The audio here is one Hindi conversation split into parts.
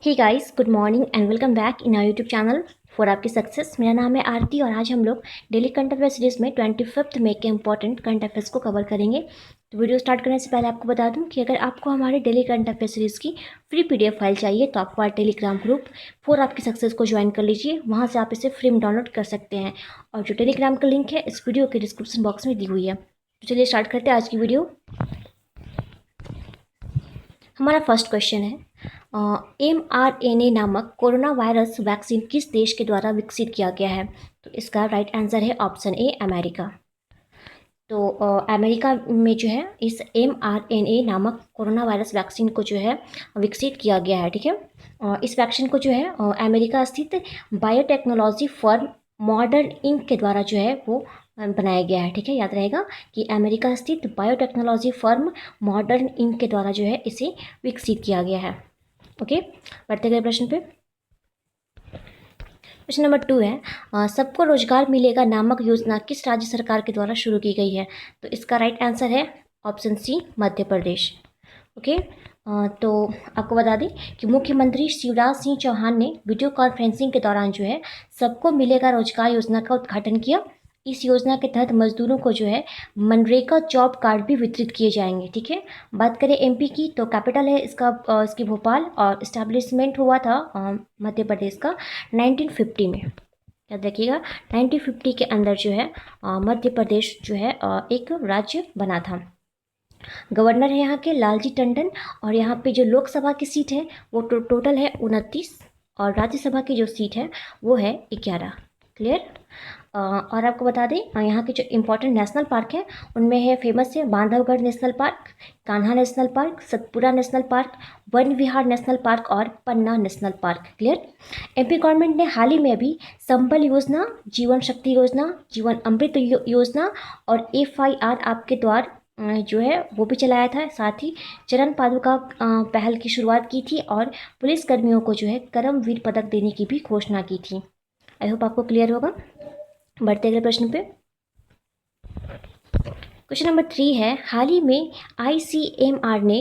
Hey guys, good morning and welcome back in our YouTube channel for आपकी सक्सेस। मेरा नाम है आरती और आज हम लोग डेली करंट अफेयर सीरीज में 25 मई के इंपॉर्टेंट करंट अफेयर्स को कवर करेंगे। तो वीडियो स्टार्ट करने से पहले आपको बता दूं कि अगर आपको हमारे डेली करंट अफेयर सीरीज की फ्री पीडीएफ फाइल चाहिए तो आप हमारे टेलीग्राम ग्रुप फॉर आपकी सक्सेस को ज्वाइन कर लीजिए। वहाँ से आप इसे फ्री में डाउनलोड कर सकते हैं और जो टेलीग्राम का लिंक है इस वीडियो के डिस्क्रिप्शन बॉक्स में दी हुई है। तो चलिए स्टार्ट करते हैं आज की वीडियो। हमारा फर्स्ट क्वेश्चन है, mRNA नामक कोरोना वायरस वैक्सीन किस देश के द्वारा विकसित किया गया है? तो इसका राइट आंसर है ऑप्शन ए, अमेरिका। तो अमेरिका में जो है इस mRNA नामक कोरोना वायरस वैक्सीन को जो है विकसित किया गया है। ठीक है, इस वैक्सीन को जो है अमेरिका स्थित बायोटेक्नोलॉजी फर्म मॉडर्न इंक के द्वारा जो है वो बनाया गया है। ठीक है, याद रहेगा कि अमेरिका स्थित बायोटेक्नोलॉजी फर्म मॉडर्न इंक के द्वारा जो है इसे विकसित किया गया है। ओके, बढ़ते गए प्रश्न पे। क्वेश्चन नंबर 2 है, सबको रोजगार मिलेगा नामक योजना किस राज्य सरकार के द्वारा शुरू की गई है? तो इसका राइट आंसर है option C, Madhya Pradesh. Okay, तो आपको बता दें कि मुख्यमंत्री शिवराज सिंह चौहान ने वीडियो कॉन्फ्रेंसिंग के दौरान जो है सबको मिलेगा रोजगार योजना का उद्घाटन किया। इस योजना के तहत मजदूरों को जो है मनरेगा जॉब कार्ड भी वितरित किए जाएंगे। ठीक है, बात करें एमपी की तो कैपिटल है इसकी भोपाल और इस्टेब्लिशमेंट हुआ था मध्य प्रदेश का 1950 में। याद रखिएगा 1950 के अंदर जो है मध्य प्रदेश जो है एक राज्य बना था। गवर्नर है यहाँ के लालजी टंडन और यहाँ पे जो लोकसभा की सीट है वो टोटल है 29 और राज्यसभा की जो सीट है वो है 11। क्लियर। और आपको बता दें यहाँ के जो इम्पोर्टेंट नेशनल पार्क हैं उनमें है फेमस है Bandhavgarh national park, Kanha national park, Satpura national park, Van Vihar national park और Panna national park. Clear. MP government ने हाल ही में अभी संबल योजना, जीवन शक्ति योजना, जीवन अमृत योजना और FIR आपके द्वार जो है वो भी चलाया था। साथ ही चरण पादुका पहल की शुरुआत की थी और पुलिस कर्मियों को जो है करमवीर पदक देने की भी घोषणा की थी। आई होप आपको क्लियर होगा। बढ़ते अगले प्रश्न पे। क्वेश्चन नंबर 3 है, हाल ही में ICMR ने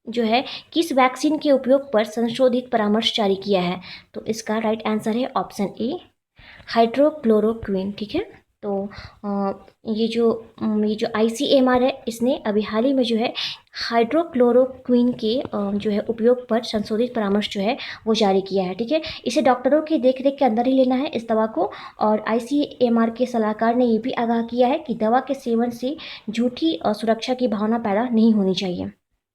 जो है किस वैक्सीन के उपयोग पर संशोधित परामर्श जारी किया है? तो इसका राइट आंसर है ऑप्शन ए, हाइड्रोक्लोरोक्विन। ठीक है, तो ये जो ICMR है इसने अभी हाल ही में जो है हाइड्रोक्लोरोक्विन के जो है उपयोग पर संशोधित परामर्श जो है वो जारी किया है। ठीक है, इसे डॉक्टरों की देखरेख के अंदर ही लेना है इस दवा को। और ICMR के सलाहकार ने ये भी आगाह किया है कि दवा के सेवन से झूठी सुरक्षा की भावना पैदा नहीं होनी चाहिए।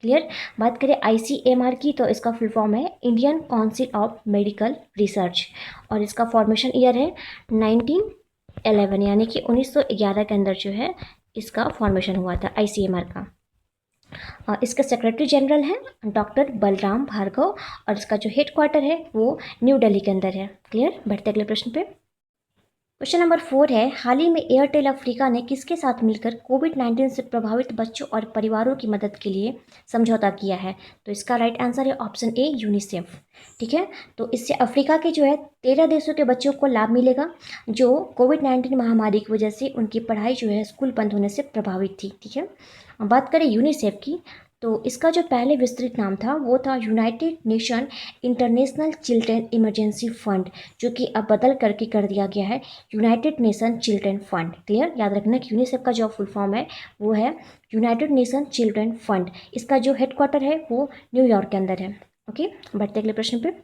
क्लियर। बात करें ICMR की तो इसका फुल फॉर्म है Indian council of medical research और इसका फॉर्मेशन ईयर है 1911 यानी कि 1911 के अंदर जो है इसका फॉर्मेशन हुआ था ICMR का। इसका सेक्रेटरी जनरल है डॉक्टर बलराम भार्गव और इसका जो हेड क्वार्टर है वो न्यू दिल्ली के अंदर है। क्लियर। बढ़ते अगले प्रश्न पे। क्वेश्चन नंबर 4 है, हाल ही में एयरटेल अफ्रीका ने किसके साथ मिलकर कोविड-19 से प्रभावित बच्चों और परिवारों की मदद के लिए समझौता किया है? तो इसका राइट आंसर है ऑप्शन ए, यूनिसेफ। ठीक है, तो इससे अफ्रीका के जो है 13 देशों के बच्चों को लाभ मिलेगा जो कोविड-19 महामारी की वजह से उनकी पढ़ाई जो है स्कूल बंद होने से प्रभावित थी। ठीक है, बात करें यूनिसेफ की तो इसका जो पहले विस्तृत नाम था वो था United nation international children emergency fund, जो कि अब बदल करके कर दिया गया है United nation children fund. Clear. याद रखना कि यूनिसेफ का जो फुल फॉर्म है वो है यूनाइटेड नेशन चिल्ड्रन फंड। इसका जो हेडक्वार्टर है वो न्यूयॉर्क के अंदर है। ओके, बढ़ते अगले प्रश्न पे।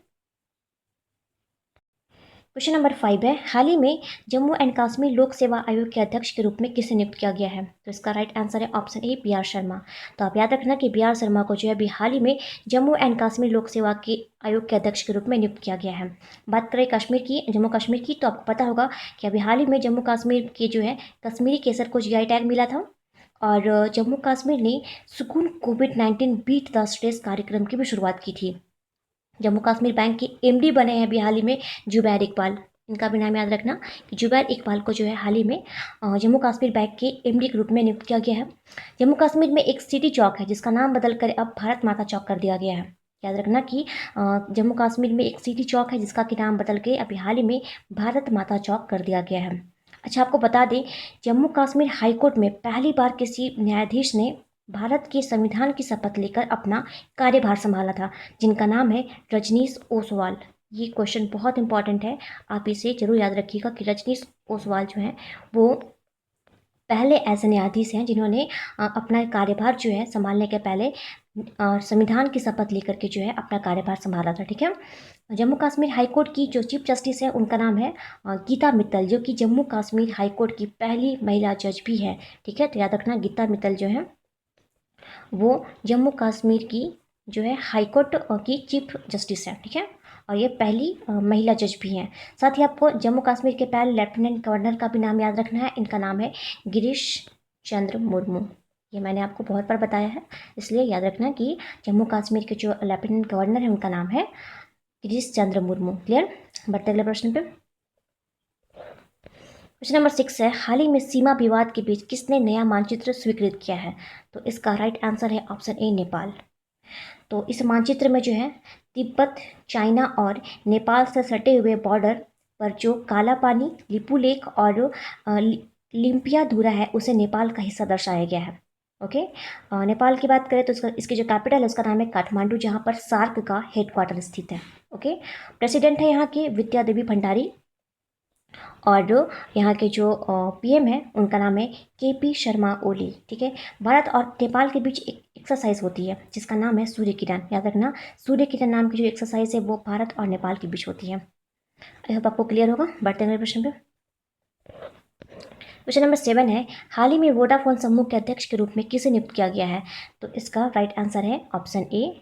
क्वेश्चन नंबर 5 है, हाल ही में जम्मू एंड कश्मीर लोक सेवा आयोग के अध्यक्ष के रूप में किसे नियुक्त किया गया है? तो इसका राइट आंसर है ऑप्शन ए, BR शर्मा। तो आप याद रखना कि BR शर्मा को जो है अभी हाल ही में जम्मू एंड कश्मीर लोक सेवा के आयोग के अध्यक्ष के रूप में नियुक्त किया गया है। बात करें कश्मीर की, जम्मू कश्मीर की, तो आपको पता होगा कि अभी हाल ही में जम्मू कश्मीर के जो है कश्मीरी केसर को GI टैग मिला था और जम्मू कश्मीर ने सुकून कोविड-19 बीट द स्ट्रेस कार्यक्रम की भी शुरुआत की थी। जम्मू कश्मीर बैंक के MD बने हैं अभी हाल ही में जुबैर इकबाल। इनका भी नाम याद रखना कि जुबैर इकबाल को जो है हाल ही में जम्मू कश्मीर बैंक के MD के रूप में नियुक्त किया गया है। जम्मू कश्मीर में एक सिटी चौक है जिसका नाम बदल कर अब भारत माता चौक कर दिया गया है। याद रखना कि जम्मू कश्मीर में एक सिटी चौक है जिसका कि नाम बदल के अभी हाल ही में भारत माता चौक कर दिया गया है। अच्छा, आपको बता दें जम्मू कश्मीर हाईकोर्ट में पहली बार किसी न्यायाधीश ने भारत के संविधान की शपथ लेकर अपना कार्यभार संभाला था, जिनका नाम है रजनीश ओसवाल। ये क्वेश्चन बहुत इंपॉर्टेंट है, आप इसे जरूर याद रखिएगा कि रजनीश ओसवाल जो है वो पहले ऐसे न्यायाधीश हैं जिन्होंने अपना कार्यभार जो है संभालने के पहले संविधान की शपथ लेकर के जो है अपना कार्यभार संभाला था। ठीक है। जम्मू कश्मीर हाई कोर्ट की जो चीफ जस्टिस है उनका नाम है गीता मित्तल, जो कि जम्मू कश्मीर हाई कोर्ट की पहली महिला जज भी है। ठीक है, तो याद रखना गीता मित्तल जो है वो जम्मू कश्मीर की जो है हाई कोर्ट की चीफ जस्टिस है। ठीक है, और ये पहली महिला जज भी हैं। साथ ही आपको जम्मू कश्मीर के पहले लेफ्टिनेंट गवर्नर का भी नाम याद रखना है। इनका नाम है गिरीश चंद्र मुर्मू। ये मैंने आपको बहुत बार बताया है, इसलिए याद रखना कि जम्मू कश्मीर के जो लेफ्टिनेंट गवर्नर है उनका नाम है गिरीश चंद्र मुर्मू। क्लियर। बढ़ते अगले प्रश्न पे। क्वेश्चन नंबर 6 है, हाल ही में सीमा विवाद के बीच किसने नया मानचित्र स्वीकृत किया है? तो इसका राइट आंसर है ऑप्शन ए, नेपाल। तो इस मानचित्र में जो है तिब्बत, चाइना और नेपाल से सटे हुए बॉर्डर पर जो काला पानी, लिपू लेक और लिम्पियाधुरा है उसे नेपाल का हिस्सा दर्शाया गया है। ओके। नेपाल की बात करें तो इसकी जो कैपिटल है उसका नाम है काठमांडू, जहाँ पर सार्क का हेडक्वार्टर स्थित है। ओके। प्रेसिडेंट है यहाँ के विद्या देवी भंडारी, और यहाँ के जो पीएम है उनका नाम है केपी शर्मा ओली। ठीक है। भारत और नेपाल के बीच एक एक्सरसाइज होती है जिसका नाम है सूर्य किरण। याद रखना, सूर्य किरण नाम की जो एक्सरसाइज है वो भारत और नेपाल के बीच होती है। आई होप आपको क्लियर होगा। बढ़ते हैं प्रश्न पे। क्वेश्चन नंबर 7 है, हाल ही में वोडाफोन समूह के अध्यक्ष के रूप में किसे नियुक्त किया गया है? तो इसका राइट आंसर है option A,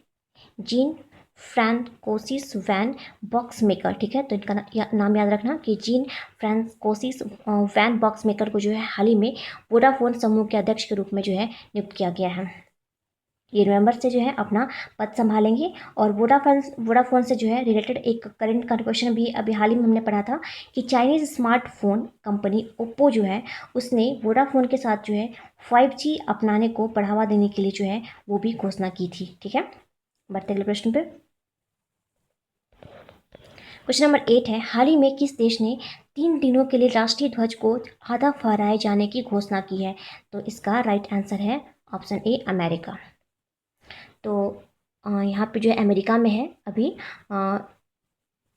Jean Francois Van Box Maker. ठीक है, तो इनका नाम याद रखना कि Jean Francois Van Box Maker को जो है हाल ही में वोडाफोन समूह के अध्यक्ष के रूप में जो है नियुक्त किया गया है। ये नवंबर से जो है अपना पद संभालेंगे। और वोडाफोन से जो है रिलेटेड एक करंट का क्वेश्चन भी अभी हाल ही में हमने पढ़ा था कि चाइनीज स्मार्टफोन कंपनी ओप्पो जो है उसने वोडाफोन के साथ जो है 5G अपनाने को बढ़ावा देने के लिए जो है वो भी घोषणा की थी। ठीक है। बढ़ते अगले प्रश्न पे। क्वेश्चन नंबर 8 है, हाल ही में किस देश ने 3 दिनों के लिए राष्ट्रीय ध्वज को आधा फहराए जाने की घोषणा की है? तो इसका राइट आंसर है ऑप्शन ए, अमेरिका। तो यहाँ पे जो है अमेरिका में है अभी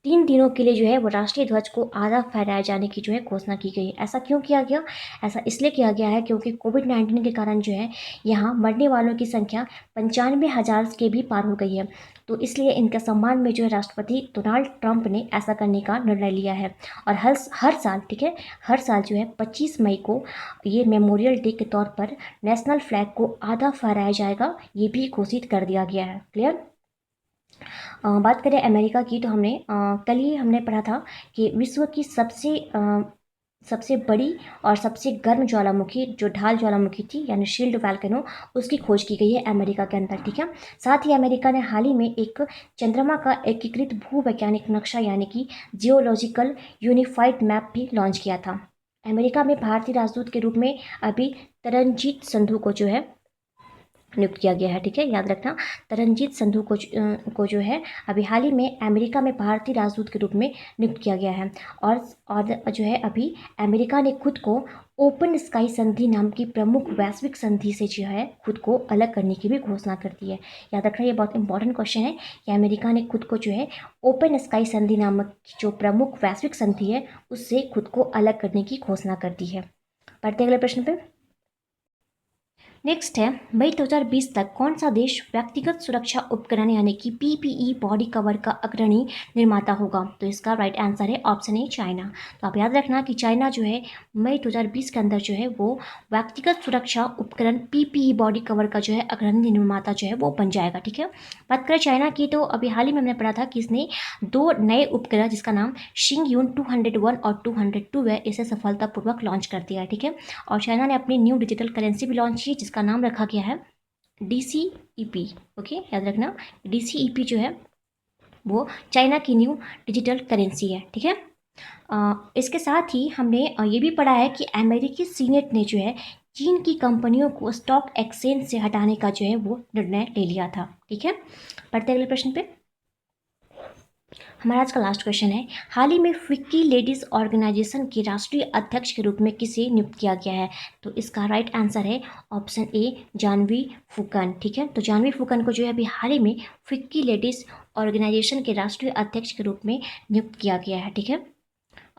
3 दिनों के लिए जो है वो राष्ट्रीय ध्वज को आधा फहराए जाने की जो है घोषणा की गई है। ऐसा क्यों किया गया? ऐसा इसलिए किया गया है क्योंकि कोविड-19 के कारण जो है यहाँ मरने वालों की संख्या 95,000 के भी पार हो गई है। तो इसलिए इनके सम्मान में जो है राष्ट्रपति डोनाल्ड ट्रंप ने ऐसा करने का निर्णय लिया है। और हर साल, ठीक है, हर साल जो है 25 मई को ये मेमोरियल डे के तौर पर नेशनल फ्लैग को आधा फहराया जाएगा, ये भी घोषित कर दिया गया है। क्लियर। बात करें अमेरिका की तो कल ही हमने पढ़ा था कि विश्व की सबसे बड़ी और सबसे गर्म ज्वालामुखी जो ढाल ज्वालामुखी थी यानी शील्ड वोल्केनो, उसकी खोज की गई है अमेरिका के अंदर। ठीक है। साथ ही अमेरिका ने हाल ही में एक चंद्रमा का एकीकृत भूवैज्ञानिक नक्शा यानी कि जियोलॉजिकल यूनिफाइड मैप भी लॉन्च किया था। अमेरिका में भारतीय राजदूत के रूप में अभी तरनजीत संधू को जो है नियुक्त किया गया है। ठीक है, याद रखना तरनजीत संधू को जो है अभी हाल ही में अमेरिका में भारतीय राजदूत के रूप में नियुक्त किया गया है। और जो है अभी अमेरिका ने खुद को ओपन स्काई संधि नाम की प्रमुख वैश्विक संधि से जो है खुद को अलग करने की भी घोषणा कर दी है। याद रखना, ये बहुत इंपॉर्टेंट क्वेश्चन है कि अमेरिका ने खुद को जो है ओपन स्काई संधि नामक जो प्रमुख वैश्विक संधि है उससे खुद को अलग करने की घोषणा कर दी है। बढ़ते अगले प्रश्न पे। नेक्स्ट है, मई 2020 तक कौन सा देश व्यक्तिगत सुरक्षा उपकरण यानी कि PPE बॉडी कवर का अग्रणी निर्माता होगा? तो इसका राइट आंसर है ऑप्शन ए, चाइना। तो आप याद रखना कि चाइना जो है मई 2020 के अंदर जो है वो व्यक्तिगत सुरक्षा उपकरण PPE बॉडी कवर का जो है अग्रणी निर्माता जो है वो बन जाएगा। ठीक है। बात करें चाइना की तो अभी हाल ही में हमने पढ़ा था कि इसने 2 नए उपग्रह जिसका नाम शिंगयून 201 और 202 है, इसे सफलतापूर्वक लॉन्च कर दिया है। ठीक है। और चाइना ने अपनी न्यू डिजिटल करेंसी भी लॉन्च की जिसका नाम रखा गया है DCEP। ओके, याद रखना DCEP जो है वो चाइना की न्यू डिजिटल करेंसी है। ठीक है। इसके साथ ही हमने ये भी पढ़ा है कि अमेरिकी सीनेट ने जो है चीन की कंपनियों को स्टॉक एक्सचेंज से हटाने का जो है वो निर्णय ले लिया था। ठीक है। बढ़ते अगले प्रश्न पे। हमारा आज का लास्ट क्वेश्चन है, हाल ही में फिक्की लेडीज़ ऑर्गेनाइजेशन के राष्ट्रीय अध्यक्ष के रूप में किसे नियुक्त किया गया है? तो इसका राइट आंसर है ऑप्शन ए, जानवी फुकन। ठीक है, तो जानवी फुकन को जो है अभी हाल ही में फिक्की लेडीज़ ऑर्गेनाइजेशन के राष्ट्रीय अध्यक्ष के रूप में नियुक्त किया गया है। ठीक है,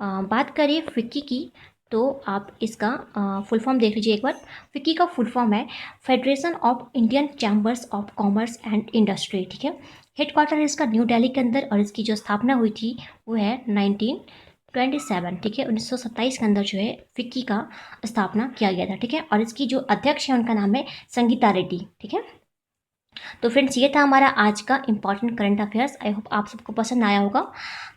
बात करें फिक्की की, तो आप इसका फुल फॉर्म देख लीजिए एक बार। फिक्की का फुल फॉर्म है federation of Indian chambers of commerce and industry. ठीक है, हेडक्वार्टर है इसका न्यू दिल्ली के अंदर, और इसकी जो स्थापना हुई थी वो है 1927। ठीक है, 1927 के अंदर जो है फिक्की का स्थापना किया गया था। ठीक है, और इसकी जो अध्यक्ष है उनका नाम है संगीता रेड्डी। ठीक है, तो फ्रेंड्स ये था हमारा आज का important current affairs. I hope आप सबको पसंद आया होगा।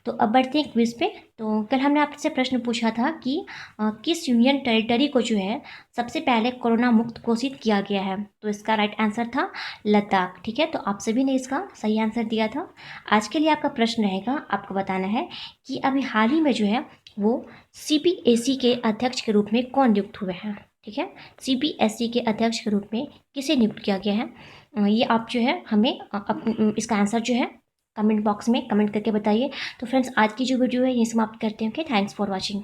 तो अब बढ़ते हैं क्विज पे। तो कल हमने आपसे प्रश्न पूछा था कि किस यूनियन टेरिटरी को जो है सबसे पहले कोरोना मुक्त घोषित किया गया है? तो इसका राइट आंसर था लद्दाख। ठीक है, तो आप सभी ने इसका सही आंसर दिया था। आज के लिए आपका प्रश्न रहेगा, आपको बताना है कि अभी हाल ही में जो है वो CBSE के अध्यक्ष के रूप में कौन नियुक्त हुए हैं? ठीक है, CBSE के अध्यक्ष के रूप में किसे नियुक्त किया गया है? ये आप जो है हमें इसका आंसर जो है कमेंट बॉक्स में कमेंट करके बताइए। तो फ्रेंड्स आज की जो वीडियो है ये समाप्त करते हैं। Okay, thanks for watching.